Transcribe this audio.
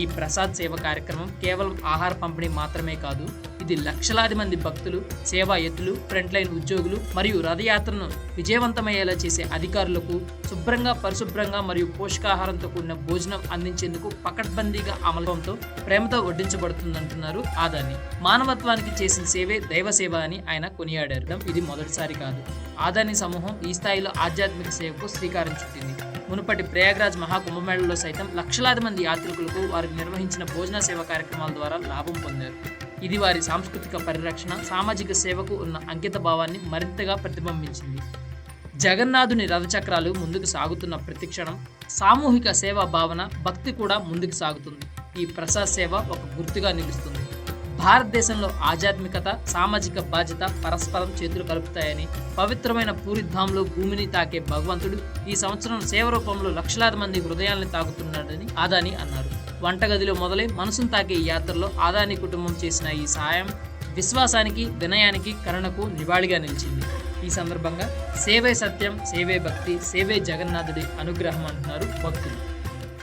ఈ ప్రసాద్ సేవ కార్యక్రమం కేవలం ఆహార పంపిణీ మాత్రమే కాదు, ఇది లక్షలాది మంది భక్తులు, సేవా ఎత్తులు, ఫ్రంట్ లైన్ ఉద్యోగులు మరియు రథయాత్రను విజయవంతమయ్యేలా చేసే అధికారులకు శుభ్రంగా, పరిశుభ్రంగా మరియు పోషకాహారంతో కూడిన భోజనం అందించేందుకు పకడ్బందీగా అమలుతో ప్రేమతో వడ్డించబడుతుందంటున్నారు ఆదాని. మానవత్వానికి చేసిన సేవే దైవ సేవ అని ఆయన కొనియాడారు. ఇది మొదటిసారి కాదు. ఆదాని సమూహం ఈ స్థాయిలో ఆధ్యాత్మిక సేవకు శ్రీకారం చుట్టింది. మునుపటి ప్రయాగ్రాజ్ మహాకుంభమేళలో సైతం లక్షలాది మంది యాత్రికులకు వారు నిర్వహించిన భోజన సేవ కార్యక్రమాల ద్వారా లాభం పొందారు. ఇది వారి సాంస్కృతిక పరిరక్షణ, సామాజిక సేవకు ఉన్న అంకిత భావాన్ని మరింతగా ప్రతిబింబించింది. జగన్నాథుని రథచక్రాలు ముందుకు సాగుతున్న ప్రతిక్షణం సామూహిక సేవా భావన, భక్తి కూడా ముందుకు సాగుతుంది. ఈ ప్రసాద్ సేవ ఒక గుర్తుగా నిలుస్తుంది. భారతదేశంలో ఆధ్యాత్మికత, సామాజిక బాధ్యత పరస్పరం చేతులు కలుపుతాయని, పవిత్రమైన పూరిధాంలో భూమిని తాకే భగవంతుడు ఈ సంవత్సరం సేవ రూపంలో లక్షలాది మంది హృదయాల్ని తాకుతున్నాడని ఆదాని అన్నారు. వంటగదిలో మొదలై మనసును తాకే ఈ యాత్రలో ఆదాని కుటుంబం చేసిన ఈ సాయం విశ్వాసానికి, వినయానికి, కరుణకు నివాళిగా నిలిచింది. ఈ సందర్భంగా సేవే సత్యం, సేవే భక్తి, సేవే జగన్నాథుడి అనుగ్రహం అంటున్నారు భక్తులు.